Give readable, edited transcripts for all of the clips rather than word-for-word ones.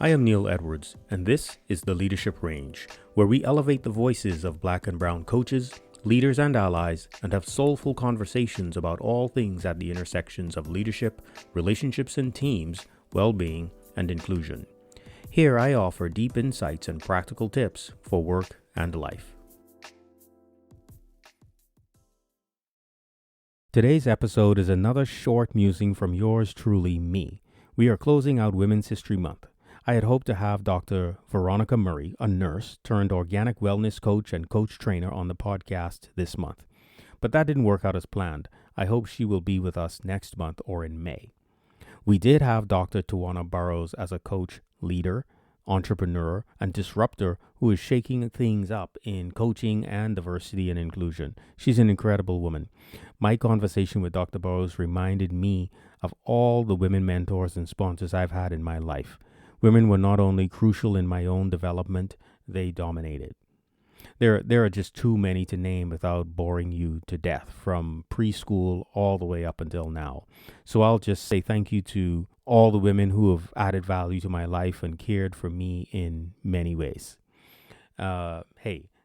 I am Neil Edwards, and this is the Leadership Range, where we elevate the voices of Black and Brown coaches, leaders, and allies, and have soulful conversations about all things at the intersections of leadership, relationships and teams, well-being, and inclusion. Here I offer deep insights and practical tips for work and life. Today's episode is another short musing from yours truly, me. We are closing out Women's History Month. I had hoped to have Dr. Veronica Murray, a nurse turned organic wellness coach and coach trainer, on the podcast this month. But that didn't work out as planned. I hope she will be with us next month or in May. We did have Dr. Tawana Burrows as a coach, leader, entrepreneur, and disruptor who is shaking things up in coaching and diversity and inclusion. She's an incredible woman. My conversation with Dr. Burrows reminded me of all the women mentors and sponsors I've had in my life. Women were not only crucial in my own development, they dominated. There are just too many to name without boring you to death, from preschool all the way up until now. So I'll just say thank you to all the women who have added value to my life and cared for me in many ways. There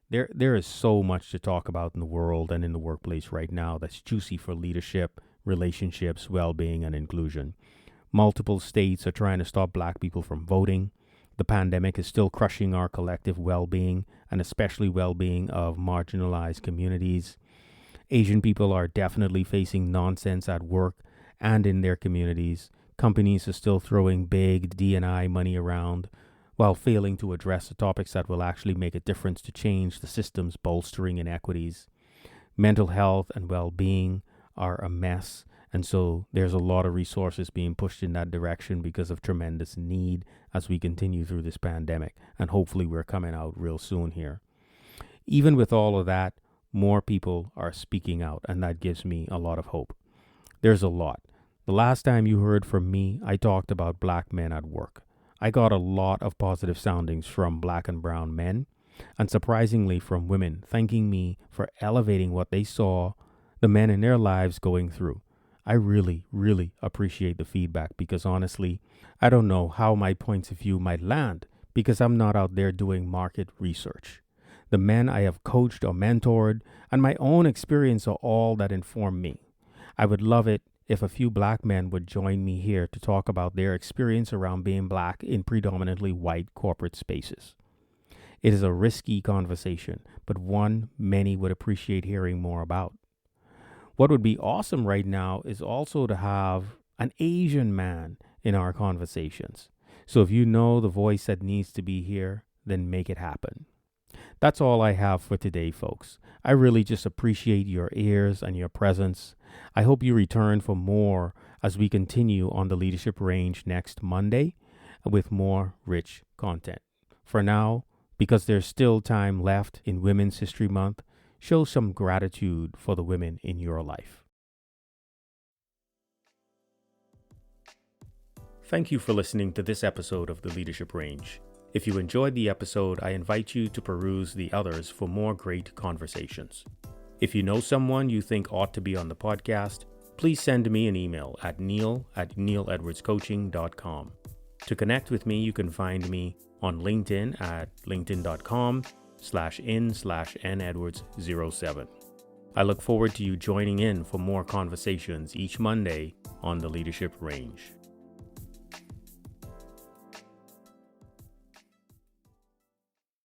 is so much to talk about in the world and in the workplace right now that's juicy for leadership, relationships, well-being, and inclusion. Multiple states are trying to stop Black people from voting. The pandemic is still crushing our collective well-being, and especially well-being of marginalized communities. Asian people are definitely facing nonsense at work and in their communities. Companies are still throwing big D&I money around while failing to address the topics that will actually make a difference to change the systems bolstering inequities. Mental health and well-being are a mess. And so there's a lot of resources being pushed in that direction because of tremendous need as we continue through this pandemic. And hopefully we're coming out real soon here. Even with all of that, more people are speaking out, and that gives me a lot of hope. There's a lot. The last time you heard from me, I talked about Black men at work. I got a lot of positive soundings from Black and brown men, and surprisingly from women, thanking me for elevating what they saw the men in their lives going through. I really, really appreciate the feedback because honestly, I don't know how my points of view might land because I'm not out there doing market research. The men I have coached or mentored and my own experience are all that inform me. I would love it if a few Black men would join me here to talk about their experience around being Black in predominantly white corporate spaces. It is a risky conversation, but one many would appreciate hearing more about. What would be awesome right now is also to have an Asian man in our conversations. So if you know the voice that needs to be here, then make it happen. That's all I have for today, folks. I really just appreciate your ears and your presence. I hope you return for more as we continue on the Leadership Range next Monday with more rich content. For now, because there's still time left in Women's History Month, show some gratitude for the women in your life. Thank you for listening to this episode of the Leadership Range. If you enjoyed the episode, I invite you to peruse the others for more great conversations. If you know someone you think ought to be on the podcast, please send me an email at neil@neiledwardscoaching.com. To connect with me, you can find me on LinkedIn at linkedin.com/in/nedwards07. I look forward to you joining in for more conversations each Monday on the Leadership Range.